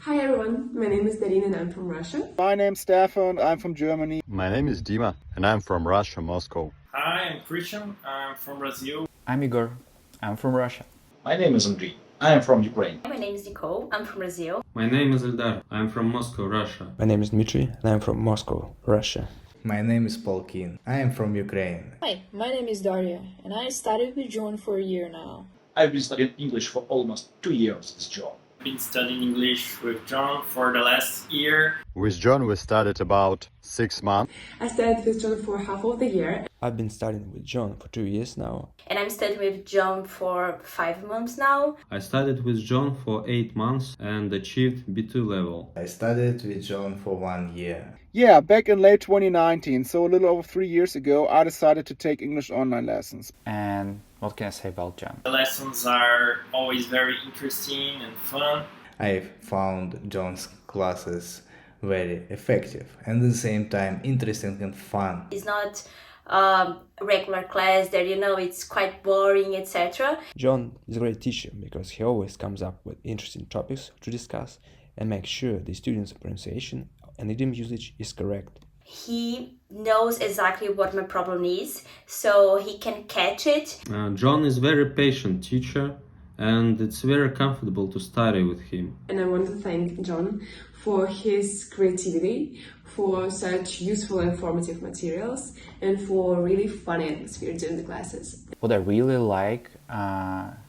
Hi everyone, my name is Darina and I'm from Russia. My name's Stefan, I'm from Germany. My name is Dima and I'm from Russia, Moscow. Hi, I'm Christian, I'm from Brazil. I'm Igor, I'm from Russia. My name is Andrei, I am from Ukraine. My name is Nicole, I'm from Brazil. My name is Eldar, I'm from Moscow, Russia. My name is Dmitry and I'm from Moscow, Russia. My name is Polkin, I am from Ukraine. Hi, my name is Daria and I studied with John for a year now. I've been studying English for almost 2 years with John. I've been studying English with John for the last year. With John we studied about 6 months. I studied with John for half of the year. I've been studying with John for 2 years now. And I'm studying with John for 5 months now. I studied with John for 8 months and achieved B2 level. I studied with John for 1 year. Yeah, back in late 2019, so a little over 3 years ago, I decided to take English online lessons. And what can I say about John? The lessons are always very interesting and fun. I've found John's classes very effective and at the same time interesting and fun. It's not a regular class that, it's quite boring, etc. John is a great teacher because he always comes up with interesting topics to discuss and makes sure the students' pronunciation and idiom usage is correct. He knows exactly what my problem is, so he can catch it. John is a very patient teacher and it's very comfortable to study with him. And I want to thank John for his creativity, for such useful and informative materials, and for really funny atmosphere during the classes. What I really like,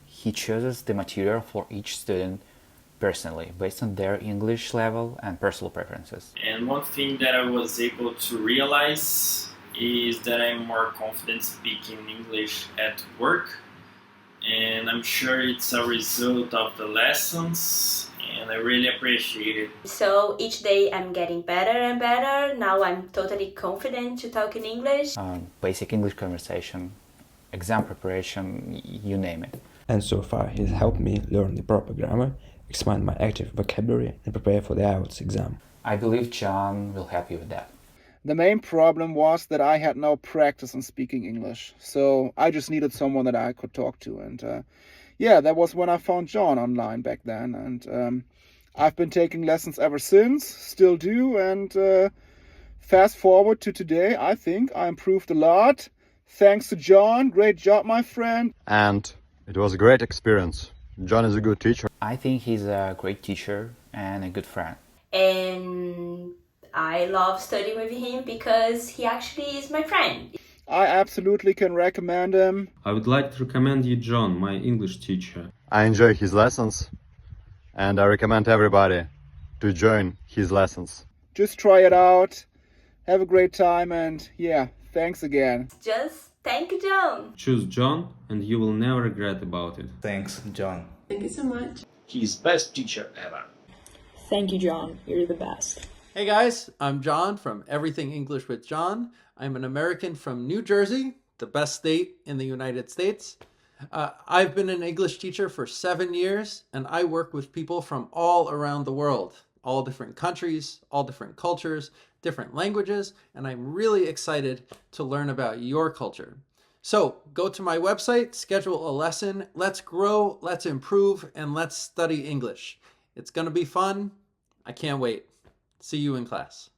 he chooses the material for each student personally, based on their English level and personal preferences. And one thing that I was able to realize is that I'm more confident speaking English at work. And I'm sure it's a result of the lessons, and I really appreciate it. So each day I'm getting better and better. Now I'm totally confident to talk in English. Basic English conversation, exam preparation, you name it. And so far he's helped me learn the proper grammar, expand my active vocabulary and prepare for the IELTS exam. I believe John will help you with that. The main problem was that I had no practice in speaking English, so I just needed someone that I could talk to. And yeah, that was when I found John online back then. And I've been taking lessons ever since, still do. And fast forward to today, I think I improved a lot. Thanks to John, great job, my friend. And it was a great experience. John is a good teacher. I think he's a great teacher and a good friend. And I love studying with him because he actually is my friend. I absolutely can recommend him. I would like to recommend you John, my English teacher. I enjoy his lessons and I recommend everybody to join his lessons. Just try it out. Have a great time and yeah, thanks again. Just thank John. Choose John and you will never regret about it. Thanks, John. Thank you so much. He's best teacher ever. Thank you, John. You're the best. Hey guys, I'm John from Everything English with John. I'm an American from New Jersey, the best state in the United States. I've been an English teacher for 7 years, and I work with people from all around the world, all different countries, all different cultures, different languages, and I'm really excited to learn about your culture. So go to my website, schedule a lesson, let's grow, let's improve, and let's study English. It's going to be fun. I can't wait. See you in class.